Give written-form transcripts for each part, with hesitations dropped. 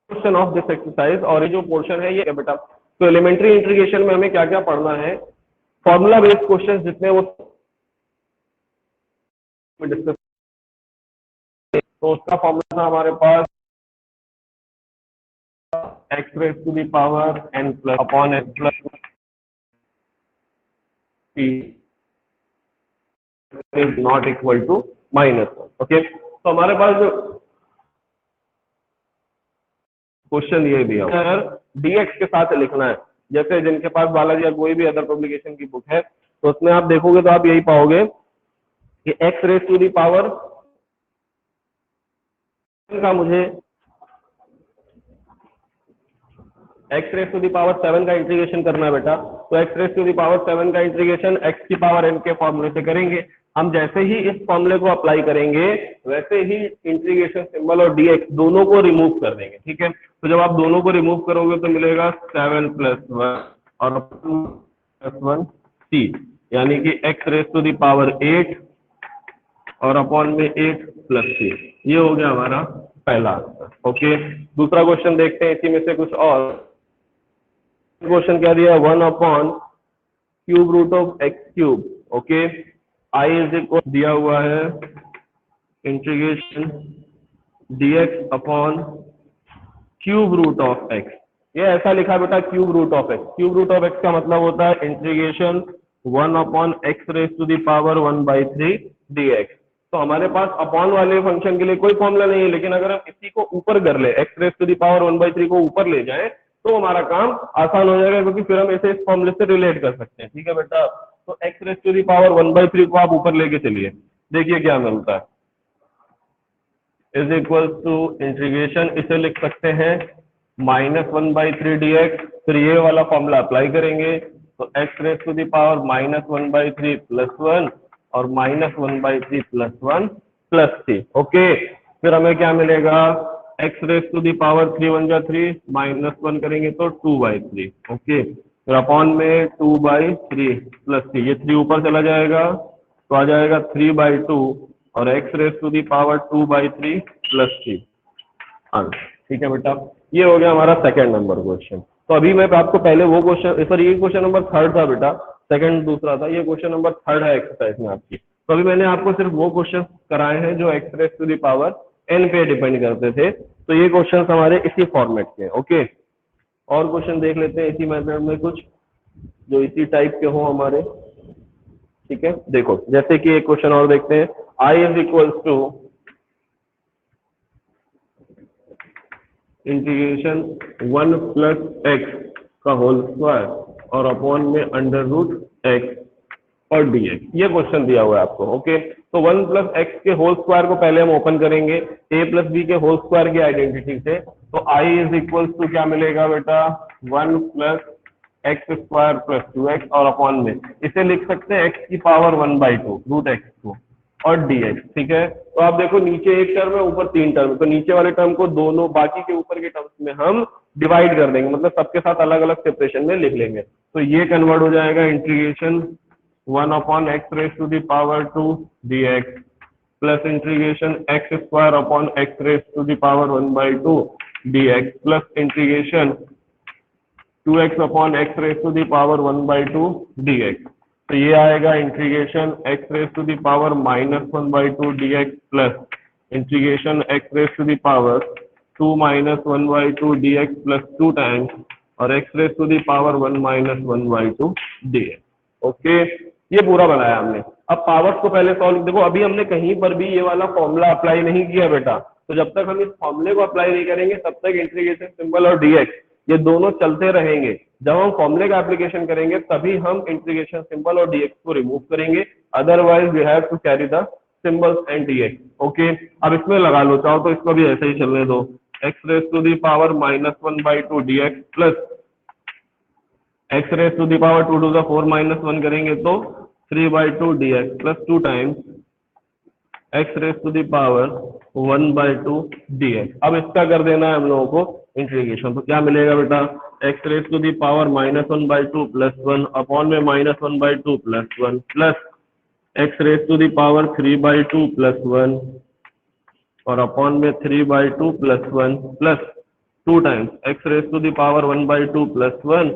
Question of this exercise, और ये जो पोर्शन है ये क्या बेटा, तो एलिमेंट्री इंटीग्रेशन में हमें क्या क्या पढ़ना है, फॉर्मूला बेस्ड क्वेश्चन जितने वो डिस्कस, तो उसका फॉर्मूला था हमारे पास x raised to the power n plus upon n plus t is not equal to -1। Okay, तो हमारे पास जो क्वेश्चन ये दिया अगर dx के साथ लिखना है, जैसे जिनके पास बालाजी या कोई भी अदर पब्लिकेशन की बुक है तो उसमें आप देखोगे तो आप यही पाओगे कि x raise to the power का मुझे x raise to the power 7 का इंटीग्रेशन करना है बेटा, तो x raise to the power 7 का इंटीग्रेशन x की पावर n के फॉर्मूले से करेंगे। हम जैसे ही इस फॉर्मूले को अप्लाई करेंगे वैसे ही इंटीग्रेशन सिंबल और dx दोनों को रिमूव कर देंगे। ठीक है, तो जब आप दोनों को रिमूव करोगे तो मिलेगा 7 + 1 और +1 c, यानी कि x raise to the power 8 और अपॉन में 8 + c। ये हो गया हमारा पहला आंसर। ओके, दूसरा क्वेश्चन देखते हैं इसी में से कुछ और। क्वेश्चन क्या दिया, 1/√x³। Okay, i is equal दिया हुआ है इंटीग्रेशन dx अपॉन √x। ये ऐसा लिखा बेटा √x। √x का मतलब होता है integration 1/x raise to the power 1/3 dx। तो हमारे पास अपॉन वाले फंक्शन के लिए कोई फॉर्मूला नहीं है, लेकिन अगर हम इसी को ऊपर कर ले, x raise to the power 1/3 को ऊपर ले जाएं तो हमारा काम आसान हो जाएगा, क्योंकि फिर हम इसे इस फॉर्मूले से रिलेट कर सकते हैं। ठीक है बेटा, तो x raise to the power 1/3 को आप ऊपर लेके चलिए, देखिए क्या मिलता है, इज इक्वल टू इंटीग्रेशन, इसे लिख सकते हैं -1/3 dx। फिर ये वाला फॉर्मूला अप्लाई करेंगे तो x raise to the power -1/3 + 1 और -1/3 + 1 + c। ओके, फिर हमें क्या मिलेगा, x raise to the power 3 × 1 = 3, -1 करेंगे तो 2/3। ओके, फिर अपॉन में 2/3 + c, ये 3 ऊपर चला जाएगा तो आ जाएगा 3/2 और x raise to the power 2/3 + c answer. ठीक है बेटा, ये हो गया हमारा सेकंड नंबर क्वेश्चन। तो अभी मैं आपको पहले वो क्वेश्चन, सर ये क्वेश्चन नंबर 3 था बेटा, सेकंड दूसरा था, ये क्वेश्चन नंबर 3 है एक्सरसाइज में आपकी। तो अभी मैंने आपको सिर्फ वो क्वेश्चन कराए हैं जो x raise to the power n पे डिपेंड करते थे, तो ये क्वेश्चन हमारे इसी फॉर्मेट के। ओके, और क्वेश्चन देख लेते हैं इसी मेथड में कुछ जो इसी टाइप के हो हमारे। ठीक है, देखो जैसे कि एक क्वेश्चन और देखते हैं, i is equal to integration 1 + x का होल स्क्वायर और अपॉन में √x और dx, ये क्वेश्चन दिया हुआ है आपको। ओके, तो 1 + x के होल स्क्वायर को पहले हम ओपन करेंगे a + b के होल स्क्वायर की आइडेंटिटी से, तो i इज इक्वल टू क्या मिलेगा बेटा, 1 + x² + 2x और अपॉन में इसे लिख सकते हैं x की पावर 1/2 √x को और dx। ठीक है, तो आप देखो नीचे एक टर्म है, ऊपर 3 टर्म है, तो नीचे वाले टर्म को दोनों बाकी के ऊपर के टर्म्स में हम डिवाइड कर देंगे, मतलब सबके साथ अलग अलग सेपरेशन में लिख लेंगे। तो ये कन्वर्ट हो जाएगा integration 1/x raise to the power 2 dx plus integration x² upon x raise to the power 1/2 dx plus integration 2x upon x raise to the power 1/2 dx। तो ये आएगा integration x raise to the power -1/2 dx plus integration x raise to the power 2 - 1/2 dx plus 2 times और x raise to the power 1 - 1/2 dx। Okay, ये पूरा बनाया हमने। अब powers को पहले सॉल्व, देखो अभी हमने कहीं पर भी ये वाला फॉर्मूला अप्लाई नहीं किया बेटा, तो जब तक हम इस फॉर्मूले को अप्लाई नहीं करेंगे तब तक इंटीग्रेशन सिंबल और dx ये दोनों चलते रहेंगे। जब हम फॉर्मूले का एप्लीकेशन करेंगे तभी हम इंटीग्रेशन सिंबल और dx को रिमूव करेंगे, otherwise we have to carry the symbols and dx। Okay, अब इसमें लगा लो, चाहो तो इसको भी ऐसे ही चलने दो, x raise to the power -1/2 dx plus x raise to the power 2 to the 4 - 1 करेंगे तो 3/2 dx plus 2 times x raise to the power 1/2 dx। अब इसका कर देना है हम लोगों को इंटीग्रेशन, तो क्या मिलेगा बेटा, x raise to the power -1/2 + 1 upon में -1/2 + 1 plus x raise to the power 3/2 plus 1 और अपॉन में 3/2 plus 1 plus 2 times x raise to the power 1/2 plus 1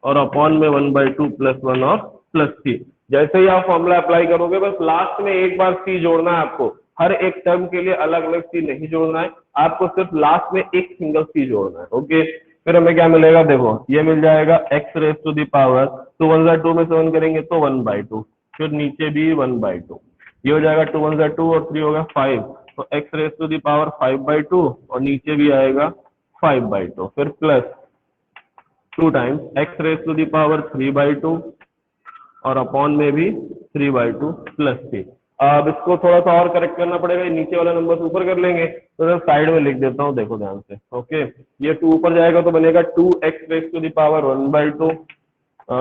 और अपॉन में 1/2 प्लस 1 और प्लस 3। जैसे ही आप फॉर्मूला अप्लाई करोगे बस लास्ट में एक बार सी जोड़ना है आपको, हर एक टर्म के लिए अलग अलग सी नहीं जोड़ना है, आपको सिर्फ लास्ट में एक सिंगल सी जोड़ना है। ओके, फिर हमें क्या मिलेगा, देखो ये मिल जाएगा x raise to the power, तो 1 × 2 में से 1 करेंगे तो 1/2, फिर नीचे भी 1/2, ये हो जाएगा 2 × 2 और 3 होगा 5, तो x raise to the power 5/2 और नीचे भी आएगा 5/2, फिर plus 2 times x raise to the power 3/2 और अपॉन में भी 3/2 प्लस 3। अब इसको थोड़ा सा और करेक्ट करना पड़ेगा, नीचे वाला नंबर ऊपर कर लेंगे, तो मैं साइड में लिख देता हूँ, देखो ध्यान से। ओके, ये 2 ऊपर जाएगा तो बनेगा 2x raise to the power 1/2,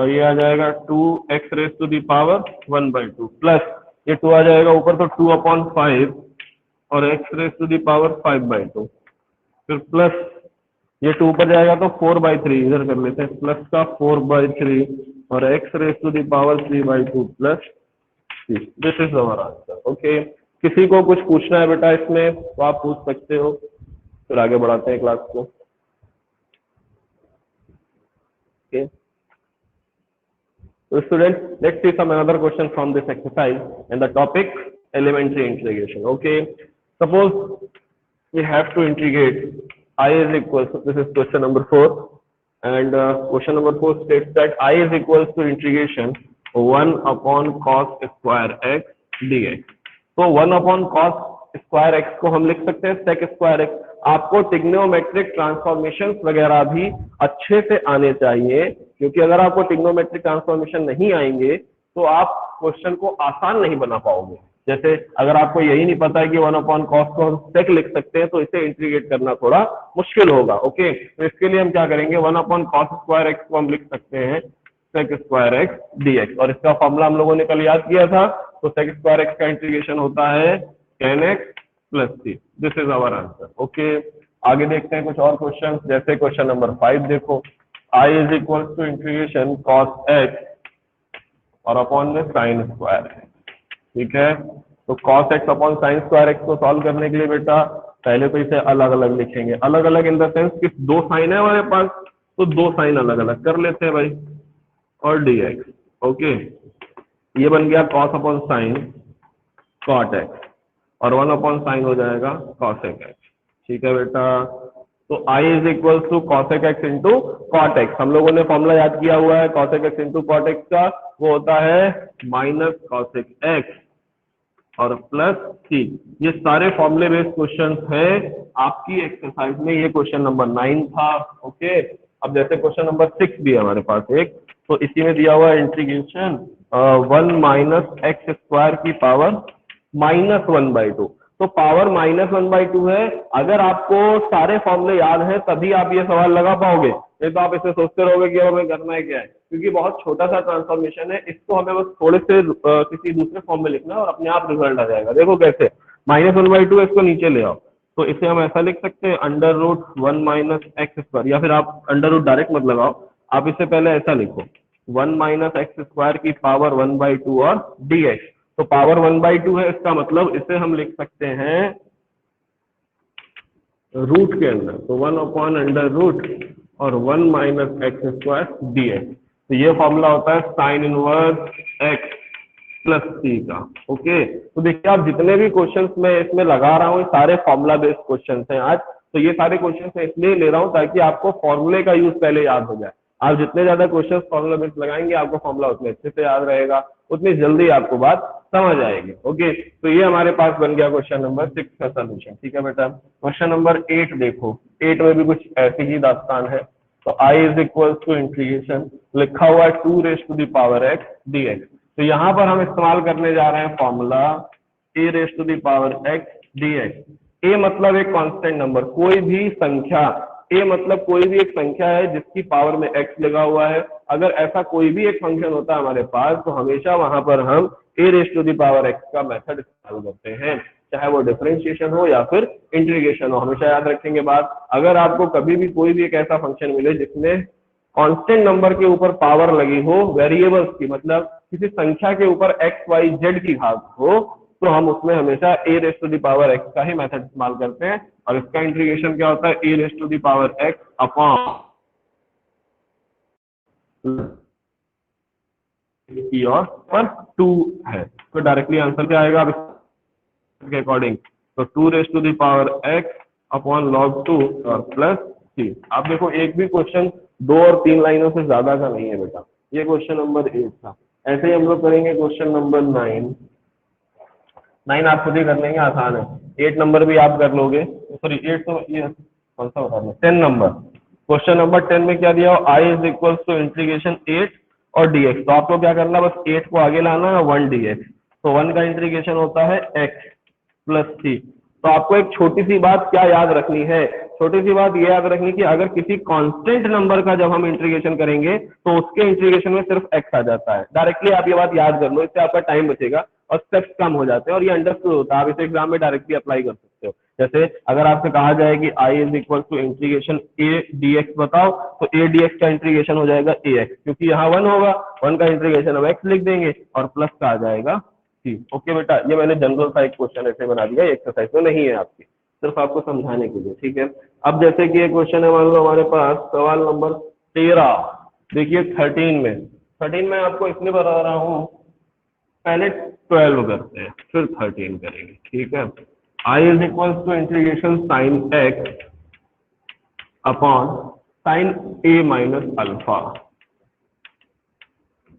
ये आ जाएगा 2x raise to the power 1/2 plus ये 2 आ जाएगा ऊपर तो 2/5 और x raise to the power 5/2, फिर प्लस ये 2 ऊपर जाएगा तो 4/3, इधर कर लेते हैं प्लस का 4/3 और x raise to the power 3/2 plus 3। This is our answer. Okay, किसी को कुछ पूछना है बेटा इसमें तो आप पूछ सकते हो, फिर आगे बढ़ाते हैं क्लास को। Okay, so students, let's see some another question from this exercise and the topic elementary integration. Okay, suppose we have to integrate I is equals to, this is question number 4 and question number 4 states that I is equals to integration 1 upon cos square x dx. तो 1 upon cos square x को हम लिख सकते हैं sec square x. आपको trigonometric transformation वगैरह भी अच्छे से आने चाहिए, क्योंकि अगर आपको ट्रिग्नोमेट्रिक ट्रांसफॉर्मेशन नहीं आएंगे तो आप क्वेश्चन को आसान नहीं बना पाओगे। जैसे अगर आपको यही नहीं पता है कि 1 upon cos को हम sec लिख सकते हैं तो इसे इंटीग्रेट करना थोड़ा मुश्किल होगा। ओके, तो इसके लिए हम क्या करेंगे, 1 upon cos स्क्वायर एक्स को हम लिख सकते हैं sec स्क्वायर एक्स dx, और इसका फॉर्मूला हम लोगों ने कल याद किया था, तो sec स्क्वायर एक्स का इंटीग्रेशन होता है tan x plus c। This is our answer. Okay, आगे देखते हैं कुछ और क्वेश्चन, जैसे क्वेश्चन नंबर 5 देखो, I is equal to integration cos x और अपॉन में sin स्क्वायर x। ठीक है, तो cos x upon sin square x को सॉल्व करने के लिए बेटा पहले तो इसे अलग अलग लिखेंगे, अलग अलग इन द सेंस कि 2 साइन है हमारे पास, तो 2 साइन अलग अलग कर लेते हैं भाई, और dx। ओके, ये बन गया cos upon sine cot x और 1 अपॉन साइन हो जाएगा cosec x। ठीक है बेटा, तो I is equal to cosec x into cot x। हम लोगों ने फॉर्मूला याद किया हुआ है cosec x into cot x का, वो होता है माइनस cosec x और प्लस c। ये सारे फॉर्मूले बेस्ड क्वेश्चन हैं आपकी एक्सरसाइज में, ये क्वेश्चन नंबर 9 था। ओके, अब जैसे क्वेश्चन नंबर 6 भी है हमारे पास एक, तो इसी में दिया हुआ है इंटीग्रेशन 1 माइनस एक्स स्क्वायर की पावर -1/2। तो पावर -1/2 है, अगर आपको सारे फॉर्मूले याद हैं तभी आप ये सवाल लगा पाओगे, नहीं तो आप इसे सोचते रहोगे कि हमें करना है क्या है, क्योंकि बहुत छोटा सा ट्रांसफॉर्मेशन है, इसको हमें बस थोड़े से किसी दूसरे फॉर्म में लिखना है और अपने आप रिजल्ट आ जाएगा। देखो कैसे, -1/2 इसको नीचे ले आओ, तो इसे हम ऐसा लिख सकते हैं √1 माइनस एक्स स्क्वायर, या फिर आप अंडर रूट डायरेक्ट मत लगाओ, आप इसे पहले ऐसा लिखो 1 माइनस एक्स स्क्वायर की पावर 1/2 और dx। तो पावर 1/2 है, इसका मतलब इसे हम लिख सकते हैं रूट के अंदर, तो 1 अपॉन अंडर रूट और 1 माइनस एक्स स्क्वायर dx। तो ये फॉर्मूला होता है sine inverse x plus c का। ओके, तो देखिए आप जितने भी क्वेश्चंस मैं इसमें लगा रहा हूँ सारे फॉर्मूला बेस्ड क्वेश्चंस हैं आज, तो ये सारे क्वेश्चंस मैं इसलिए ले रहा हूँ ताकि आपको फॉर्मूले का यूज पहले याद हो जाए। आप जितने ज्यादा क्वेश्चंस फॉर्मूला बेस्ड लगाएंगे आपको फॉर्मूला उतने अच्छे से याद रहेगा, उतनी जल्दी आपको बात समझ आएगी। ओके, तो ये हमारे पास बन गया क्वेश्चन नंबर 6 का सोल्यूशन। ठीक है बेटा, क्वेश्चन नंबर 8 देखो, 8 में भी कुछ ऐसी ही दास्तान है। तो I is equal to integration, लिखा हुआ है 2 raise to the power x dx। तो यहाँ पर हम इस्तेमाल करने जा रहे हैं formula a raise to the power x dx। a मतलब एक कांस्टेंट नंबर, कोई भी संख्या, a मतलब कोई भी एक संख्या है जिसकी पावर में x लगा हुआ है। अगर ऐसा कोई भी एक फंक्शन होता है हमारे पास, तो हमेशा वहां पर हम a raise to the power x का मेथड इस्तेमाल करते हैं, चाहे वो डिफरेंशिएशन हो या फिर इंटीग्रेशन हो। हमेशा याद रखेंगे बात, अगर आपको कभी भी कोई भी एक ऐसा फंक्शन मिले जिसमें कांस्टेंट नंबर के ऊपर पावर लगी हो वेरिएबल्स की, मतलब किसी संख्या के ऊपर एक्स वाई जेड की घात हो तो हम उसमें हमेशा a raise to the power x का ही मेथड इस्तेमाल करते हैं, और इसका इंटीग्रेशन क्या होता है, a raise to the power x upon e और पर 2 है। तो डायरेक्टली आंसर क्या आएगा अब इसके अकॉर्डिंग, तो 2 raise to the power x upon log 2 और प्लस 3। आप देखो एक भी क्वेश्चन 2 और 3 लाइनों से ज्यादा का नहीं है बेटा, ये क्वेश्चन नंबर 8 था। ऐसे ही हम लोग करेंगे क्वेश्चन नंबर 9 आप खुद ही कर लेंगे, आसान है। 8 नंबर भी आप कर लोगे, सॉरी 8 तो ये कौन सा बता दें, 10 नंबर। क्वेश्चन नंबर 10 में क्या दिया हो, आई इज इक्वल टू इंटीग्रेशन 8 और dx। तो आपको क्या करना है, बस 8 को आगे लाना है, 1 dx। तो 1 का इंटीग्रेशन होता है x प्लस सी। तो आपको एक छोटी सी बात क्या याद रखनी है, छोटी सी बात ये याद रखनी कि अगर किसी कांस्टेंट नंबर का जब हम इंटीग्रेशन करेंगे तो उसके इंटीग्रेशन में सिर्फ x आ जाता है। डायरेक्टली आप ये बात याद कर लो, इससे आपका टाइम बचेगा और स्टेप्स कम हो जाते हैं, और ये अंडरस्टूड होता है। आप इसे एग्जाम में डायरेक्टली अप्लाई कर सकते हो। जैसे अगर आपसे कहा जाए कि i is equal to integration a dx बताओ, तो a dx का इंटीग्रेशन हो जाएगा ax, क्योंकि यहाँ 1 होगा, 1 का इंटीग्रेशन हम x लिख देंगे और प्लस का आ जाएगा c। ओके बेटा, ये मैंने जनरल सा एक क्वेश्चन ऐसे बना दिया, एक्सरसाइज तो नहीं है आपकी, सिर्फ आपको समझाने के लिए, ठीक है। अब जैसे कि ये क्वेश्चन है, मान लो हमारे पास सवाल नंबर 13, देखिए 13 में आपको इसलिए बता रहा हूँ, पहले 12 करते हैं फिर 13 करेंगे, ठीक है। i is equal to integration sine x upon sine a minus alpha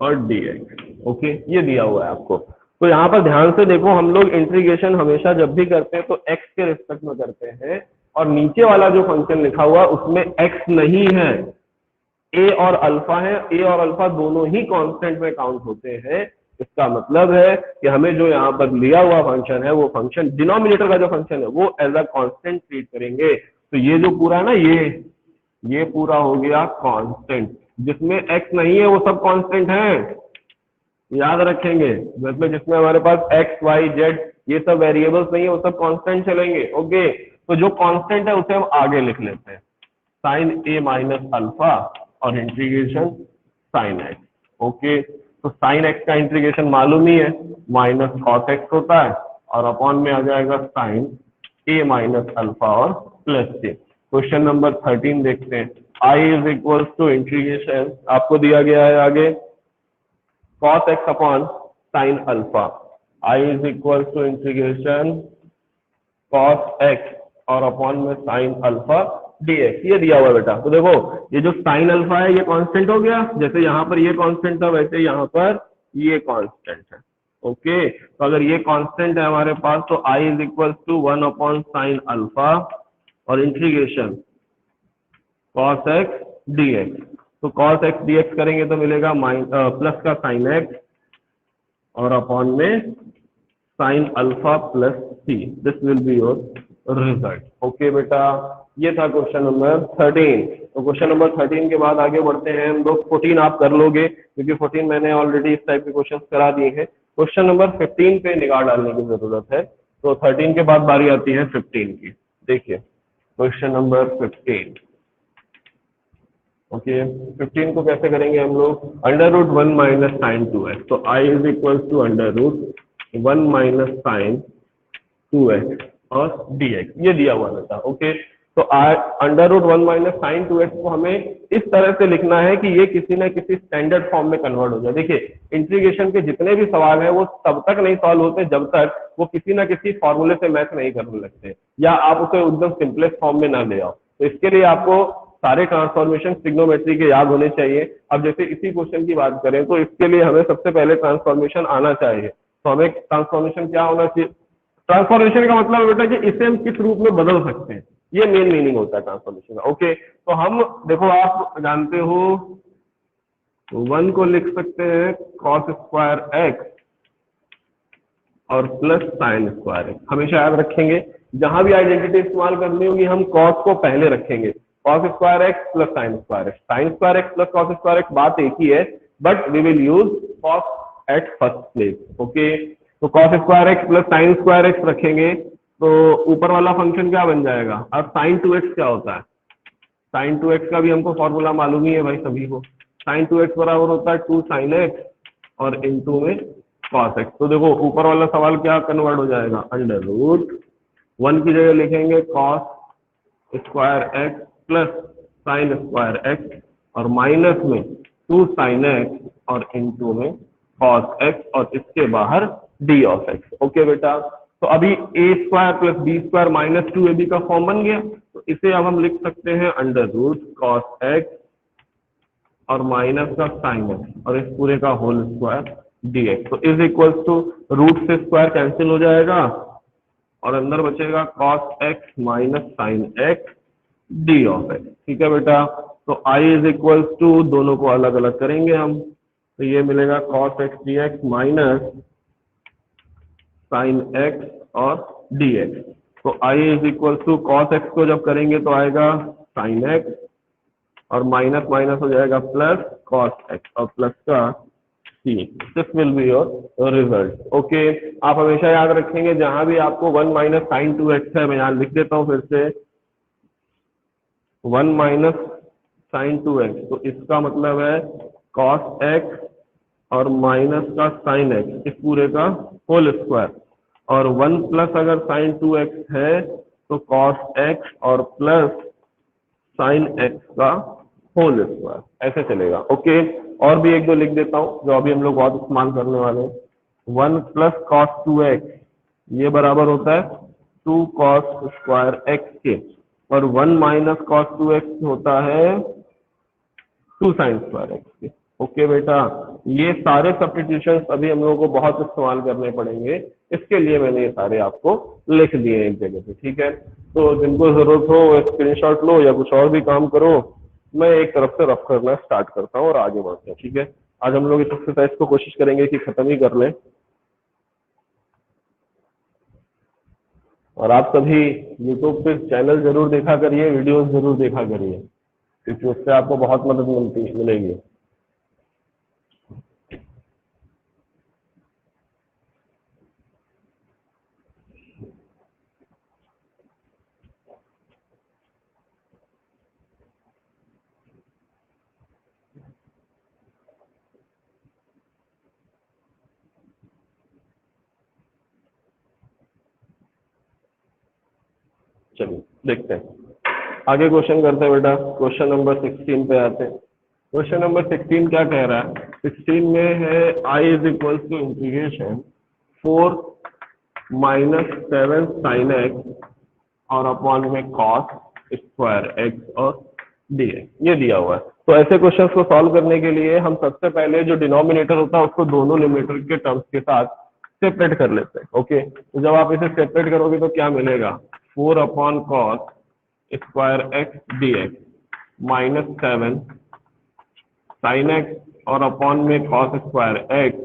और dx। ओके, ये दिया हुआ है आपको। तो यहाँ पर ध्यान से देखो, हम लोग इंटीग्रेशन हमेशा जब भी करते हैं तो x के रिस्पेक्ट में करते हैं, और नीचे वाला जो फंक्शन लिखा हुआ उसमें x नहीं है, a और अल्फा है। a और अल्फा दोनों ही कांस्टेंट में काउंट होते हैं। इसका मतलब है कि हमें जो यहाँ पर लिया हुआ फंक्शन है, वो फंक्शन डिनोमिनेटर का जो फंक्शन है वो एज अ कांस्टेंट ट्रीट करेंगे। तो ये जो पूरा ना, ये पूरा हो गया कांस्टेंट, जिसमें x नहीं है वो सब कांस्टेंट हैं, याद रखेंगे। जिसमें हमारे पास x y z ये सब वेरिएबल्स नहीं है, वो सब कांस्टेंट चलेंगे। ओके, तो जो कांस्टेंट है उसे हम आगे लिख लेते हैं, साइन a माइनस अल्फा और इंटीग्रेशन साइन x। ओके, तो साइन x का इंटीग्रेशन मालूम ही है, माइनस कॉस x होता है, और अपॉन में आ जाएगा साइन a माइनस अल्फा और प्लस c। क्वेश्चन नंबर 13 देखते हैं। i is equal to integration, आपको दिया गया है आगे cos x upon sine alpha, i is equal to integration cos x और अपॉन में साइन अल्फा dx, ये दिया हुआ बेटा। तो देखो ये जो साइन अल्फा है ये कांस्टेंट हो गया, जैसे यहाँ पर ये कांस्टेंट था वैसे यहाँ पर ये कांस्टेंट है। ओके, तो अगर ये कांस्टेंट है हमारे पास, तो i is equal to 1 upon sine alpha और इंटीग्रेशन cos x dx। तो cos x dx करेंगे तो मिलेगा प्लस का साइन x और अपॉन में sine alpha plus c। This will be your result. Okay बेटा, ये था क्वेश्चन नंबर 13। तो क्वेश्चन नंबर 13 के बाद आगे बढ़ते हैं हम लोग। 14 आप कर लोगे, क्योंकि 14 मैंने ऑलरेडी इस टाइप के क्वेश्चन करा दिए हैं। क्वेश्चन नंबर 15 पे निगाह डालने की जरूरत है। तो 13 के बाद बारी आती है 15 की। देखिए क्वेश्चन नंबर 15। ओके, 15 को कैसे करेंगे हम लोग, under root 1 minus sine 2x। तो i is equal to under root 1 minus sine 2x और dx, ये दिया हुआ था। ओके, तो under root 1 minus sine 2x को हमें इस तरह से लिखना है कि ये किसी न किसी स्टैंडर्ड फॉर्म में कन्वर्ट हो जाए। देखिए इंटीग्रेशन के जितने भी सवाल हैं वो तब तक नहीं सॉल्व होते जब तक वो किसी ना किसी फॉर्मूले से मैच नहीं करने लगते, या आप उसे एकदम सिंपलेस्ट फॉर्म में ना ले आओ। तो इसके लिए आपको सारे ट्रांसफॉर्मेशन ट्रिग्नोमेट्री के याद होने चाहिए। अब जैसे इसी क्वेश्चन की बात करें तो इसके लिए हमें सबसे पहले ट्रांसफॉर्मेशन आना चाहिए। तो हमें ट्रांसफॉर्मेशन क्या होना चाहिए, ट्रांसफॉर्मेशन का मतलब बेटा कि इसे हम किस रूप में बदल सकते हैं, ये मेन मीनिंग होता है ट्रांसफॉर्मेशन का। ओके, तो हम देखो आप जानते हो 1 को लिख सकते हैं cos स्क्वायर x और प्लस साइन स्क्वायर x। हमेशा याद रखेंगे जहां भी आइडेंटिटी इस्तेमाल करनी होगी हम cos को पहले रखेंगे, cos square x plus sine square x। Sine square x plus cos square x बात एक ही है, but we will use cos at first place. Okay, तो cos square x plus sine square x रखेंगे तो ऊपर वाला फंक्शन क्या बन जाएगा। अब sin 2x क्या होता है, sin 2x का भी हमको फॉर्मूला मालूम ही है भाई सभी को। sin 2x बराबर होता है 2 sin x और इनटू में कॉस एक्स। तो देखो ऊपर वाला सवाल क्या कन्वर्ट हो जाएगा, अंडर रूट 1 की जगह लिखेंगे cos square x plus sine square x और माइनस में 2 साइन एक्स और इनटू में कॉस एक्स और इसके बाहर डी ऑफ एक्स। ओके बेटा, तो अभी a square plus b square minus 2ab का फॉर्म बन गया, तो इसे अब हम लिख सकते हैं अंडर रूट कॉस एक्स और माइनस का साइन एक्स और इस पूरे का होल स्क्वायर dx। तो इज इक्वल टू रूट से स्क्वायर कैंसिल हो जाएगा और अंदर बचेगा cos x minus sine x D of x. ठीक है बेटा, तो i इज इक्वल टू दोनों को अलग अलग करेंगे हम, तो ये मिलेगा cos x dx minus sine x और dx। तो i is equal to cos x को जब करेंगे तो आएगा साइन एक्स और माइनस माइनस हो जाएगा प्लस cos x और प्लस का c। This will be your result. Okay, आप हमेशा याद रखेंगे जहां भी आपको 1 माइनस साइन 2x है, मैं यहाँ लिख देता हूँ फिर से 1 माइनस साइन 2x, तो इसका मतलब है cos x और माइनस का साइन एक्स इस पूरे का होल स्क्वायर और 1 प्लस अगर साइन 2x है तो cos x और प्लस साइन x का होल स्क्वायर, ऐसे चलेगा। ओके, और भी एक दो लिख देता हूं जो अभी हम लोग बहुत इस्तेमाल करने वाले हैं। 1 प्लस कॉस 2x ये बराबर होता है 2 कॉस स्क्वायर x के और 1 माइनस कॉस 2x होता है 2 साइन स्क्वायर x के। ओके बेटा, ये सारे सब्स्टिट्यूशंस अभी हम लोगों को बहुत इस्तेमाल करने पड़ेंगे, इसके लिए मैंने ये सारे आपको लिख दिए एक जगह पे। ठीक है, तो जिनको जरूरत हो स्क्रीनशॉट लो या कुछ और भी काम करो, मैं एक तरफ से रफ करना स्टार्ट करता हूँ और आगे बढ़ते हैं। ठीक है, आज हम लोग इस एक्सरसाइज को कोशिश करेंगे कि खत्म ही कर लें और आप सभी यूट्यूब पे चैनल जरूर देखा करिए, वीडियोस जरूर देखा करिए, क्योंकि उससे आपको बहुत मदद मिलेगी। चलिए देखते हैं, आगे क्वेश्चन करते हैं बेटा। क्वेश्चन नंबर 16 पे आते हैं। क्वेश्चन नंबर 16 क्या कह रहा है, 16 में है i is equal to integration 4 minus 7 sine x और अपॉन में कॉस स्क्वायर एक्स और dx, ये दिया हुआ है। तो ऐसे क्वेश्चंस को सॉल्व करने के लिए हम सबसे पहले जो डिनोमिनेटर होता है उसको दोनों न्यूमरेटर के टर्म्स के साथ सेपरेट कर लेते हैं। ओके, तो जब आप इसे सेपरेट करोगे तो क्या मिलेगा, 4 upon cos square x dx minus 7 sine x और अपॉन में कॉस स्क्वायर एक्स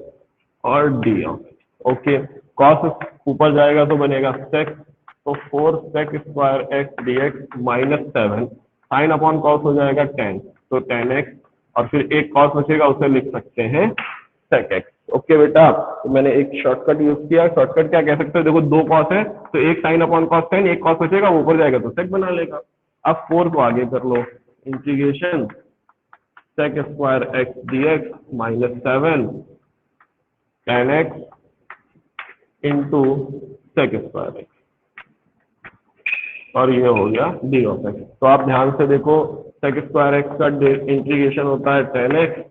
और डी ऑफ। ओके, कॉस ऊपर जाएगा तो बनेगा सेक, तो 4 sec square x dx minus 7 sine upon cos हो जाएगा 10, तो 10x और फिर एक कॉस बचेगा उसे लिख सकते हैं सेक एक्स। ओके बेटा, तो मैंने एक शॉर्टकट यूज किया। शॉर्टकट क्या कह सकते हो, देखो 2 कॉस है तो एक साइन अपॉन कॉस 10, एक कॉस बचेगा वो ऊपर जाएगा तो सेक बना लेगा। अब 4 को आगे कर लो, integration sec square x dx minus 7 10x into sec square x और ये हो गया डी ऑफ एक्स। तो आप ध्यान से देखो, सेक स्क्वायर एक्स का इंटीग्रेशन होता है 10x,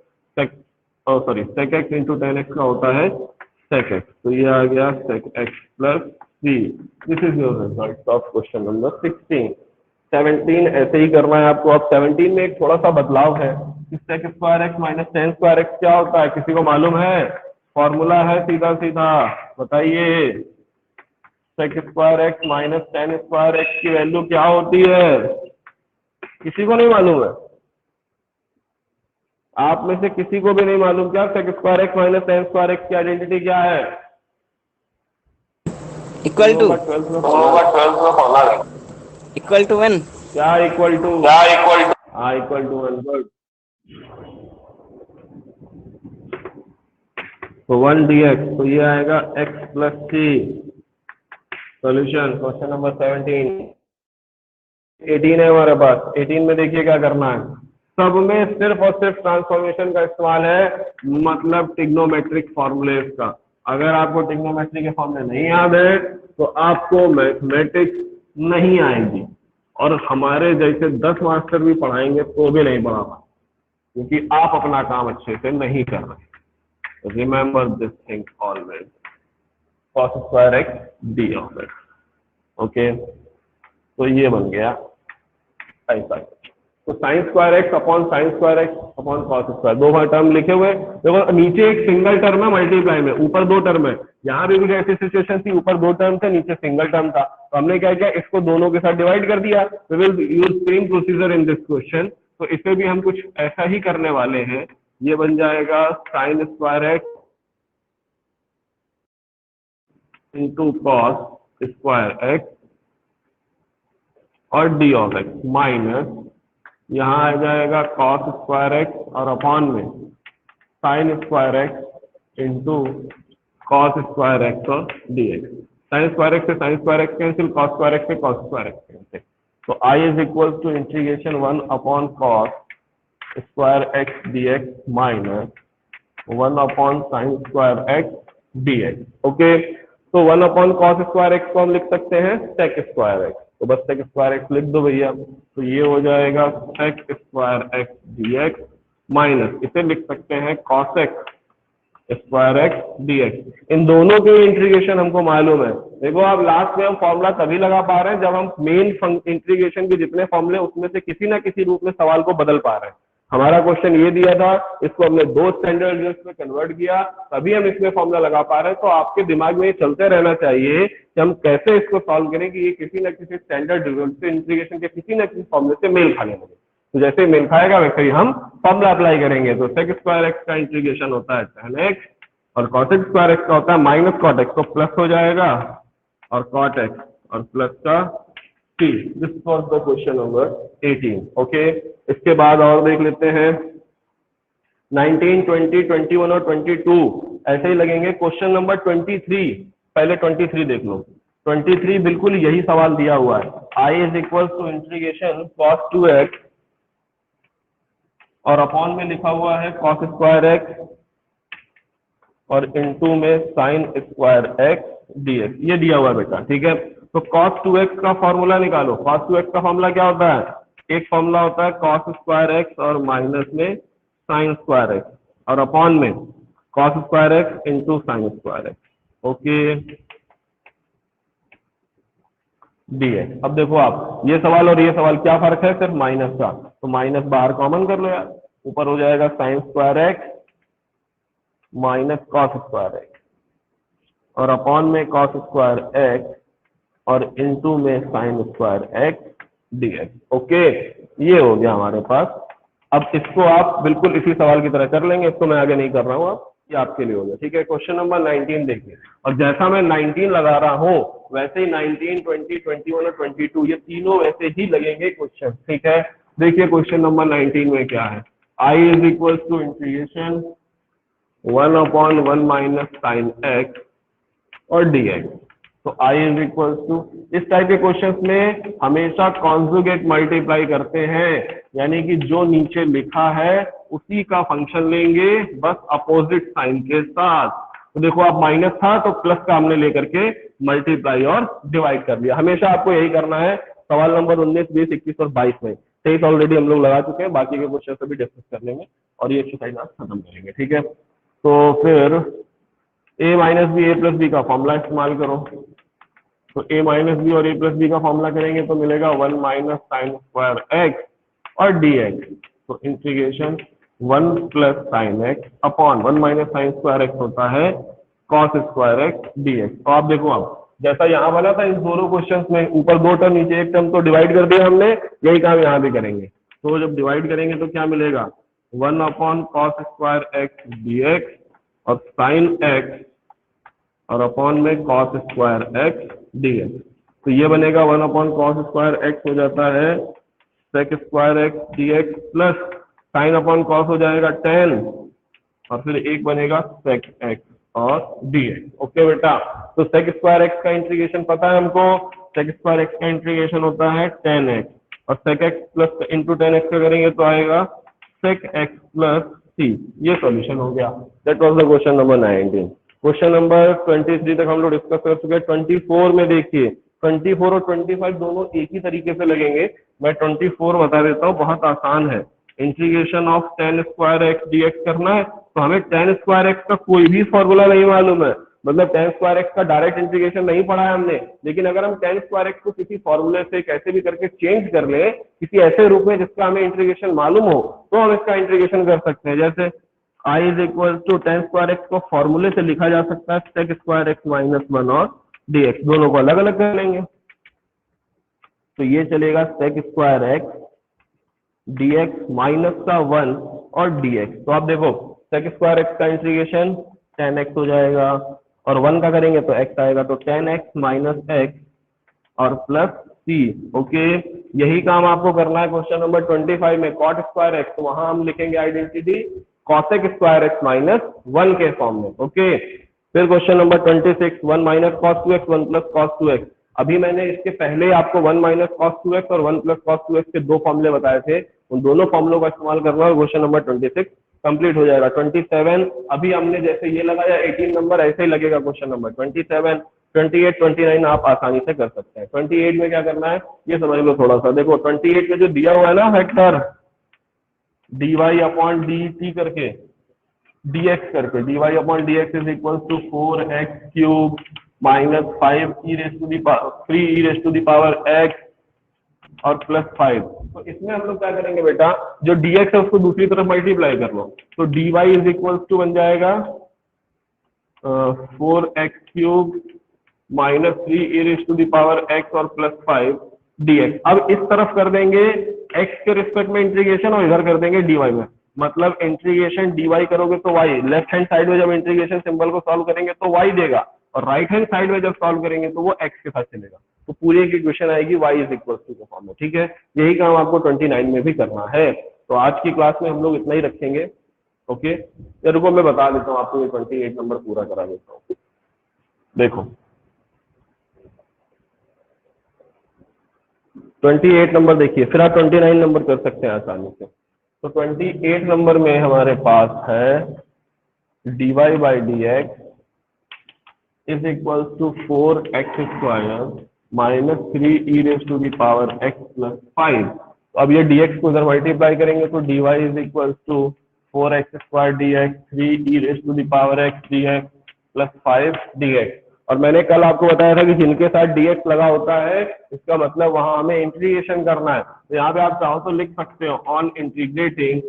सेक एक्स इंटू 10x का होता है सेक एक्स, तो ये आ गया sec x plus c. This is your result of question number 16। 17 ऐसे ही करना है आपको। अब 17 में एक थोड़ा सा बदलाव है कि sec square x minus 10 square x क्या होता है, किसी को मालूम है? फॉर्मूला है सीधा सीधा, बताइए। Sec square x minus 10 square x की वैल्यू क्या होती है, किसी को नहीं मालूम है? आप में से किसी को भी नहीं मालूम क्या sec square x minus 10 square x की आइडेंटिटी क्या है? इक्वल टू 12th में फॉर्मूला है। Equal to 1। क्या इक्वल टू? हाँ, इक्वल टू 1। गुड। तो 1 dx, तो ये आएगा x plus C. Solution question number 17। 18 है हमारे पास। 18 में देखिए क्या करना है, सब में सिर्फ और सिर्फ ट्रांसफॉर्मेशन का इस्तेमाल है, मतलब ट्रिग्नोमेट्रिक फॉर्मूलेस का। अगर आपको ट्रिग्नोमेट्री के फॉर्मूले नहीं याद है तो आपको मैथमेटिक्स नहीं आएगी, और हमारे जैसे 10 मास्टर भी पढ़ाएंगे तो भी नहीं पढ़ा पाएंगे, क्योंकि आप अपना काम अच्छे से नहीं कर रहे। Remember this thing always, cos square x D of x. Okay, तो ये बन गया ऐसा। तो sign square x upon sine square x upon cos square, दो बार टर्म लिखे हुए। देखो नीचे एक सिंगल टर्म है मल्टीप्लाई में, ऊपर दो टर्म है। यहाँ भी कुछ ऐसी सिचुएशन थी, ऊपर दो टर्म थे, नीचे सिंगल टर्म था, तो हमने क्या किया, इसको दोनों के साथ डिवाइड कर दिया। We will use same procedure in this question. तो इसे भी हम कुछ ऐसा ही करने वाले हैं। ये बन जाएगा sine square x into cos square x और डी ऑफ एक्स माइनस, यहाँ आ जाएगा कॉस स्क्वायर एक्स और अपॉन में sine square x into cos square x और d x. Sine square x से sine square x cancel, cos square x से cos square x cancel. तो I is equal to integration 1 upon cos square x d x minus 1 upon sine square x d x. Okay, तो 1 upon cos square x को हम लिख सकते हैं सेक square x, तो बस सेक स्क्वायर एक्स लिख दो भैया। तो ये हो जाएगा sec square x d x minus, इसे लिख सकते हैं cos x square x d x. इन दोनों के इंटीग्रेशन हमको मालूम है। देखो आप लास्ट में हम फॉर्मूला तभी लगा पा रहे हैं जब हम मेन इंटीग्रेशन के जितने फॉर्मूले उसमें से किसी ना किसी रूप में सवाल को बदल पा रहे हैं। हमारा क्वेश्चन ये दिया था, इसको हमने दो स्टैंडर्ड यूनिट्स में कन्वर्ट किया, तभी हम इसमें फॉर्मूला लगा पा रहे हैं। तो आपके दिमाग में ये चलते रहना चाहिए कि हम कैसे इसको सॉल्व करें कि ये किसी न किसी स्टैंडर्ड इंटीग्रेशन के किसी न किसी फॉर्मूले से मेल खाने लगे। तो जैसे मेल खाएगा वैसे ही हम फॉर्मूला अप्लाई करेंगे। तो सेक स्क्वायर एक्स का इंटीग्रेशन होता है tan एक्स और cos स्क्वायर एक्स का होता है माइनस कॉट एक्स, तो प्लस हो जाएगा और cot एक्स और प्लस का t। This was the question number 18। Okay, इसके बाद और देख लेते हैं 19, 20, 21 और 22 ऐसे ही लगेंगे। क्वेश्चन नंबर 23, पहले 23 देख लो। 23 बिल्कुल यही सवाल दिया हुआ है, I is equal to integration cos 2x और अपॉन में लिखा हुआ है cos स्क्वायर एक्स और इनटू में साइन स्क्वायर एक्स dx, ये दिया हुआ है बेटा, ठीक है। तो cos 2x का फॉर्मूला निकालो। cos 2x का फॉर्मूला क्या होता है, एक फॉर्मूला होता है cos स्क्वायर एक्स और माइनस में साइन स्क्वायर एक्स और अपॉन में cos square x into sine square x, okay dx। अब देखो आप, ये सवाल और ये सवाल क्या फर्क है, सिर्फ माइनस का, तो माइनस बाहर कॉमन कर लो यार, ऊपर हो जाएगा sine square x minus cos square x और अपॉन में कॉस स्क्वायर एक्स और इनटू में sine square x dx. Okay, ये हो गया हमारे पास। अब इसको आप बिल्कुल इसी सवाल की तरह कर लेंगे, इसको मैं आगे नहीं कर रहा हूँ, आप ये आपके लिए हो गया, ठीक है। क्वेश्चन नंबर 19 देखिए, और जैसा मैं 19 लगा रहा हूँ वैसे ही 19, 20, 21 और 22 ये तीनों वैसे ही लगेंगे क्वेश्चन, ठीक है। देखिए क्वेश्चन नंबर 19 में क्या है, I is equal to integration 1 upon 1 minus sine x और dx। तो i इज इक्वल टू, इस टाइप के क्वेश्चंस में हमेशा कॉन्जुगेट मल्टीप्लाई करते हैं, यानी कि जो नीचे लिखा है उसी का फंक्शन लेंगे, बस अपोजिट साइन के साथ। तो देखो आप माइनस था तो प्लस का हमने लेकर के मल्टीप्लाई और डिवाइड कर दिया। हमेशा आपको यही करना है। सवाल नंबर 19, 20, 21 और 22 में 23 ऑलरेडी हम लोग लगा चुके हैं, बाकी के क्वेश्चन से भी डिस्कस कर लेंगे और ये एक्सरसाइज आज खत्म करेंगे, ठीक है। तो फिर a minus b a plus b का फॉर्मूला इस्तेमाल करो। तो a माइनस बी और a प्लस बी का फॉर्मूला करेंगे तो मिलेगा 1 माइनस साइन स्क्वायर एक्स और dx। तो इंटीग्रेशन 1 प्लस साइन एक्स अपॉन 1 माइनस साइन स्क्वायर एक्स होता है कॉस स्क्वायर एक्स dx। तो आप देखो, आप जैसा यहाँ बना था इन दोनों क्वेश्चंस में, ऊपर दो टर्म नीचे एक टर्म, तो डिवाइड कर दिया हमने, यही काम यहाँ भी करेंगे। तो जब डिवाइड करेंगे तो क्या मिलेगा, 1 upon cos square x dx और साइन एक्स और अपॉन में कॉस स्क्वायर एक्स dx। तो ये बनेगा 1 अपॉन कॉस स्क्वायर एक्स हो जाता है sec square x dx plus sine upon cos हो जाएगा tan और फिर एक बनेगा सेक एक्स और dx। ओके बेटा, तो सेक स्क्वायर एक्स का इंटीग्रेशन पता है हमको, सेक स्क्वायर एक्स का इंटीग्रेशन होता है tan x और sec x plus into tan x का करेंगे तो आएगा sec x plus c, ये सॉल्यूशन हो गया। That was the question number 19। Question number 23 तक हम लोग डिस्कस कर चुके हैं। 24 में देखिए 24 और 25 दोनों एक ही तरीके से लगेंगे। मैं 24 बता देता हूँ, बहुत आसान है। Integration of tan square x dx करना है, तो हमें tan स्क्वायर एक्स का कोई भी फॉर्मूला नहीं मालूम है, मतलब tan स्क्वायर एक्स का डायरेक्ट इंटीग्रेशन नहीं पढ़ा है हमने, लेकिन अगर हम tan स्क्वायर एक्स को किसी फॉर्मूले से कैसे भी करके चेंज कर ले किसी ऐसे रूप में जिसका हमें इंटीग्रेशन मालूम हो, तो हम इसका इंटीग्रेशन कर सकते हैं। जैसे I is equal to tan square x को फॉर्मूले से लिखा जा सकता है sec स्क्वायर एक्स माइनस 1 और dx, दोनों को अलग अलग कर लेंगे। तो ये चलेगा sec square x dx minus का 1 और dx। तो आप देखो sec स्क्वायर एक्स का इंटीग्रेशन tan x हो जाएगा और 1 का करेंगे तो x आएगा, तो tan x माइनस x और प्लस c। ओके, यही काम आपको करना है क्वेश्चन नंबर 25 में cot स्क्वायर एक्स, तो वहां हम लिखेंगे identity cosec square x minus 1 के फॉर्म में। ओके, फिर question number 26 1 minus cos 2x 1 plus cos 2x। अभी मैंने इसके पहले आपको 1 माइनस cos 2x और 1 प्लस cos 2x के दो फॉर्मूले बताए थे, उन दोनों फॉर्मूलों का इस्तेमाल करना और क्वेश्चन नंबर 26 कंप्लीट हो जाएगा। 27 अभी हमने जैसे ये लगाया, 18 नंबर ऐसे ही लगेगा क्वेश्चन नंबर 27, 28, 29 आप आसानी से कर सकते हैं। 28 में क्या करना है ये समझ लो थोड़ा सा। देखो 28 में जो दिया हुआ है ना वेक्टर dy अपॉन dt करके dx करके, dy upon dx is equal to 4x cube minus 5 e raise to the power 3 e raise to the power x और प्लस 5। तो इसमें हम लोग क्या करेंगे बेटा, जो dx है उसको दूसरी तरफ मल्टीप्लाई कर लो, तो dy इज इक्वल टू बन जाएगा 4x cube minus 3 e raise to the power x और प्लस 5 dx। अब इस तरफ कर देंगे x के रिस्पेक्ट में इंटीग्रेशन और इधर कर देंगे dy में, मतलब इंटीग्रेशन dy करोगे तो y, लेफ्ट हैंड साइड में जब इंटीग्रेशन सिंबल को सॉल्व करेंगे तो y देगा, और राइट हैंड साइड में जब सॉल्व करेंगे तो वो x के साथ चलेगा, तो पूरी एक इक्वेशन आएगी y इज इक्वल टू के फॉर्म में। ठीक है, यही काम आपको 29 में भी करना है। तो आज की क्लास में हम लोग इतना ही रखेंगे। ओके, ये रुको मैं बता देता हूँ आपको, ये 28 नंबर पूरा करा देता हूँ। देखो 28 नंबर देखिए, फिर आप 29 नंबर कर सकते हैं आसानी से। तो 28 नंबर में हमारे पास है dy by d x is equal to 4x square minus 3 e raise to the power x plus 5। तो अब ये dx को इधर मल्टीप्लाई करेंगे तो dy is equal to 4x square dx 3 e raise to the power x dx plus 5 dx। और मैंने कल आपको बताया था कि जिनके साथ dx लगा होता है इसका मतलब वहां हमें इंटीग्रेशन करना है। तो यहाँ पे आप चाहो तो लिख सकते हो ऑन इंटीग्रेटिंग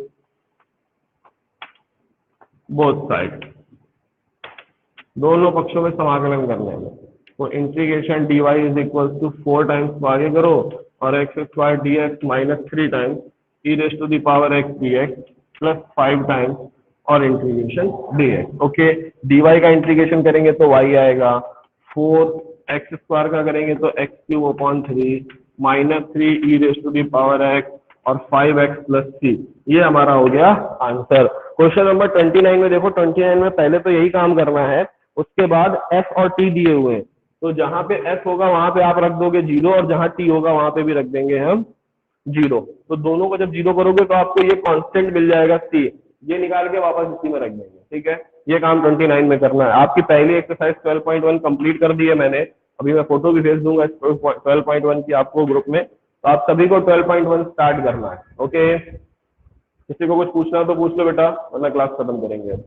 बोथ साइड, दोनों पक्षों में समाकलन करने में। तो integration dy is equal to 4 times आगे करो और x square dx minus 3 times e raise to the power x dx plus 5 times और इंटीग्रेशन dx। ओके, dy का इंटीग्रेशन करेंगे तो y आएगा, 4x स्क्वायर का करेंगे तो x cube upon 3 minus 3 e raise to the power x और 5x plus 3। ये हमारा हो गया आंसर। क्वेश्चन नंबर 29 में देखो, 29 में पहले तो यही काम करना है, उसके बाद s और t दिए हुए हैं, तो जहां पे s होगा वहां पे आप रख दोगे 0 और जहां t होगा वहां पे भी रख देंगे हम 0। तो दोनों को जब 0 करोगे तो आपको ये कांस्टेंट मिल जाएगा c, ये निकाल के वापस इसी में रख देंगे। ठीक है, ये काम 29 में करना है। आपकी पहली एक्सरसाइज 12.1 कंप्लीट कर दी है मैंने, अभी मैं फोटो भी भेज दूंगा 12.1 की आपको ग्रुप में, तो आप सभी को 12.1 स्टार्ट करना है। ओके, किसी को कुछ पूछना हो तो पूछ लो बेटा, वरना क्लास खत्म करेंगे।